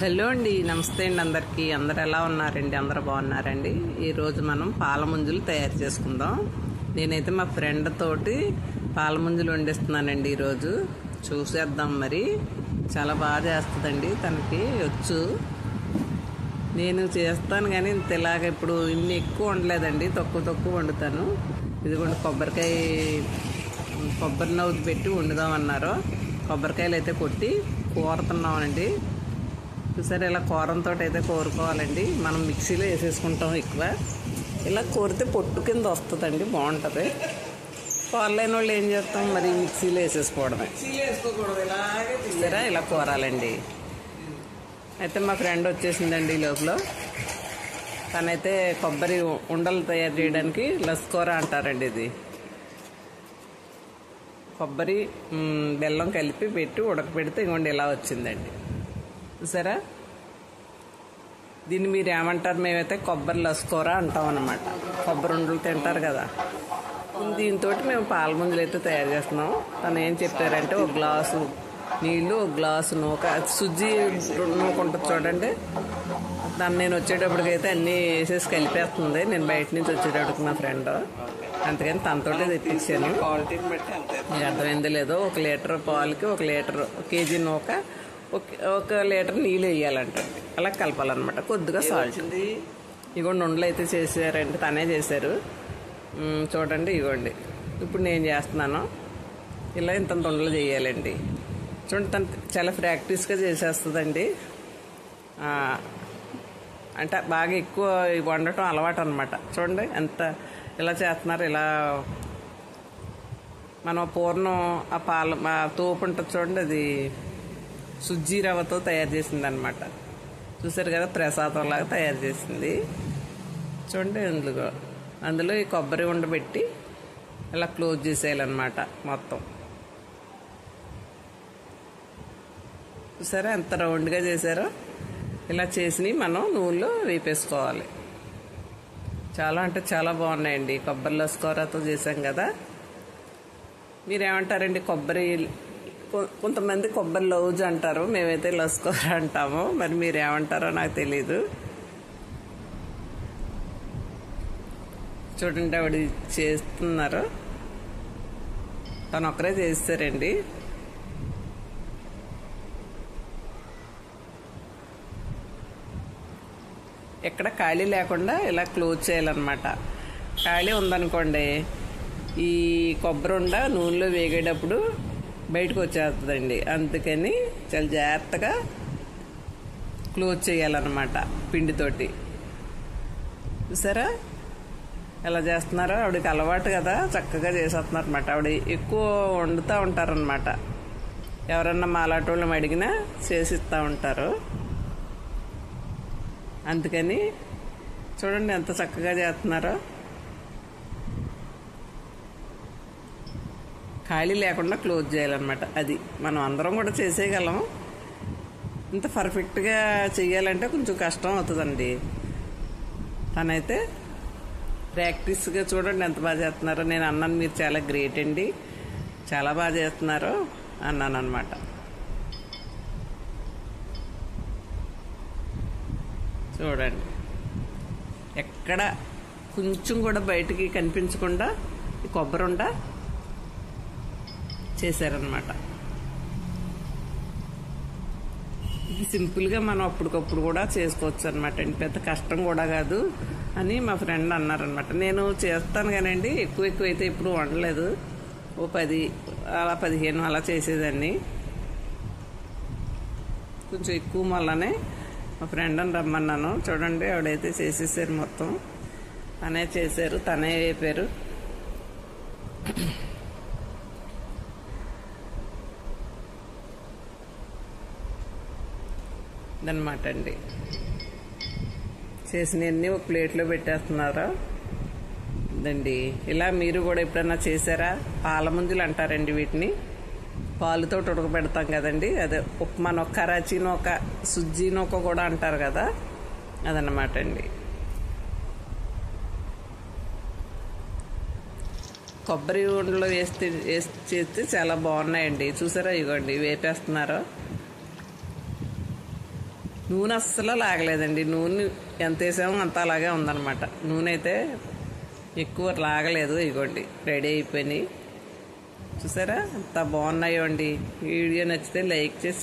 Hello అండి, నమస్తే అండి. అందరు ఎలా ఉన్నారండి? అందరూ బాగున్నారండి. ఈరోజు మనం పాల ముంజులు తయారు చేసుకుందాం. నేనైతే మా ఫ్రెండ్ తోటి పాల ముంజులు వండిస్తున్నానండి. ఈరోజు చూసేద్దాం. మరి చాలా బాగా చేస్తుందండి, తనకి వచ్చు. నేను చేస్తాను కానీ ఇంత ఇలాగ ఇప్పుడు ఇన్ని ఎక్కువ వండలేదండి, తక్కువ వండుతాను. ఇదిగోండి కొబ్బరి నవ్వు పెట్టి వండుదామన్నారు. కొబ్బరికాయలు అయితే కొట్టి కూరుతున్నామండి. సరే, ఇలా కూరంతో అయితే కోరుకోవాలండి. మనం మిక్సీలో వేసేసుకుంటాం ఎక్కువ. ఇలా కోరితే పొట్టు కింద వస్తుందండి, బాగుంటుంది. కూరలేని వాళ్ళు ఏం చేస్తాం, మరి మిక్సీలో వేసేసుకోవడమే. సరే, ఇలా కూరాలండి. అయితే మా ఫ్రెండ్ వచ్చేసిందండి ఈ లోపల. తనైతే కొబ్బరి ఉండలు తయారు చేయడానికి లస్కూర అంటారండి. ఇది కొబ్బరి బెల్లం కలిపి పెట్టి ఉడకపెడితే ఇంకోండి ఇలా వచ్చిందండి. చూసారా? దీన్ని మీరు ఏమంటారు? మేమైతే కొబ్బరి లస్కూర అంటాం అన్నమాట. కొబ్బరి ఉండలు తింటారు కదా, దీంతో మేము పాల ముంజలు అయితే తయారు చేస్తున్నాం. తను ఏం చెప్పారంటే, ఒక గ్లాసు నీళ్ళు, ఒక గ్లాసు నూక, సుజ్జి నూక ఉంటుంది చూడండి. దాన్ని నేను వచ్చేటప్పటికైతే అన్నీ వేసేసి కలిపేస్తుంది. నేను బయట నుంచి వచ్చేటప్పటికి మా ఫ్రెండ్, అందుకని తనతోటే తెప్పించాను. మీకు అర్థమైందో లేదో, 1 లీటర్ పాలకి 1 లీటర్ కేజీ నూక, 1 లీటర్ నీళ్ళు వేయాలంటే అలా కలపాలన్నమాట. కొద్దిగా సాల్ట్. ఇగోండి ఉండలు అయితే చేసారంటే తనే చేశారు. చూడండి, ఇగోండి ఇప్పుడు నేను చేస్తున్నాను. ఇలా ఇంత ఉండలు చేయాలండి. చూడండి, తను చాలా ప్రాక్టీస్గా చేసేస్తుందండి. అంటే బాగా ఎక్కువ వండటం అలవాటు అనమాట. చూడండి ఎంత ఇలా చేస్తున్నారు. ఇలా మనం పూర్ణం ఆ తోపు ఉంటుంది చూడండి, అది సుజ్జీ రవ్వతో తయారు చేసింది అనమాట. చూసారు కదా, ప్రసాదంలాగా తయారు చేసింది. చూడండి, అందులో ఈ కొబ్బరి ఉండబెట్టి ఇలా క్లోజ్ చేసేయాలన్నమాట మొత్తం. చూసారా ఎంత రౌండ్గా చేశారో? ఇలా చేసి మనం నూనెలో వేపేసుకోవాలి. చాలా అంటే చాలా బాగున్నాయండి. కొబ్బరి లస్కూరతో చేసాం కదా. మీరేమంటారండి? కొంతమంది కొబ్బరి లౌజ్ అంటారు, మేమైతే లస్కూర అంటాము. మరి మీరేమంటారో నాకు తెలీదు. చూడండి, ఆవిడ చేస్తున్నారు. తను ఒక్కరే చేస్తారండి. ఎక్కడ ఖాళీ లేకుండా ఇలా క్లోజ్ చేయాలన్నమాట. ఖాళీ ఉందనుకోండి, ఈ కొబ్బరి ఉండ నూనెలో వేగేటప్పుడు బయటకు వచ్చేస్తుందండి. అందుకని చాలా జాగ్రత్తగా క్లోజ్ చేయాలన్నమాట పిండితోటి. చూసారా ఎలా చేస్తున్నారో? ఆవిడకి అలవాటు కదా, చక్కగా చేసేస్తున్నారు అనమాట. ఆవిడ ఎక్కువ వండుతూ ఉంటారనమాట. ఎవరన్నా మాలాంటి వాళ్ళని అడిగినా చేసిస్తూ ఉంటారు. అందుకని చూడండి ఎంత చక్కగా చేస్తున్నారో. ఖాళీ లేకుండా క్లోజ్ చేయాలన్నమాట. అది మనం అందరం కూడా చేసేయగలం. ఇంత పర్ఫెక్ట్గా చేయాలంటే కొంచెం కష్టం అవుతుందండి. తనైతే ప్రాక్టీస్గా చూడండి ఎంత బాగా చేస్తున్నారో. నేను అన్నాను, మీరు చాలా గ్రేట్ అండి, చాలా బాగా చేస్తున్నారు అన్నాను అనమాట. చూడండి, ఎక్కడ కొంచెం కూడా బయటికి కనిపించకుండా ఈ కొబ్బరి ఉండ చేశారనమాట. ఇది సింపుల్గా మనం అప్పటికప్పుడు కూడా చేసుకోవచ్చు అనమాట. పెద్ద కష్టం కూడా కాదు అని మా ఫ్రెండ్ అన్నారనమాట. నేను చేస్తాను కానండి, ఎక్కువ అయితే ఇప్పుడు వండలేదు. ఓ 10 అలా 15 అలా చేసేదాన్ని. కొంచెం ఎక్కువ మళ్ళానే మా ఫ్రెండ్ అని రమ్మన్నాను. చూడండి, ఆవిడైతే చేసేసారు మొత్తం. తనే చేశారు, తనే వేపారు. ఇదన్నమాట అండి. చేసినవన్నీ ఒక ప్లేట్లో పెట్టేస్తున్నారా ఇదండి. ఇలా మీరు కూడా ఎప్పుడన్నా చేశారా? పాల ముంజలు అంటారండి వీటిని. పాలుతో ఉడకబెడతాం కదండి, అదే ఉప్మా నొక్క, కరాచీ నొక్క, సుజ్జీ నొక్క కూడా అంటారు కదా, అదన్నమాట అండి. కొబ్బరి ఉండలో వేసి చేస్తే చాలా బాగున్నాయండి. చూసారా? ఇవ్వండి వేపేస్తున్నారు. నూనె అస్సలు లాగలేదండి. నూనె ఎంత వేసామో అంత అలాగే ఉందన్నమాట. నూనె అయితే ఎక్కువ లాగలేదు. ఇగోండి రెడీ అయిపోయినాయి. చూసారా ఎంత బాగున్నాయో అండి. వీడియో నచ్చితే లైక్ చేసి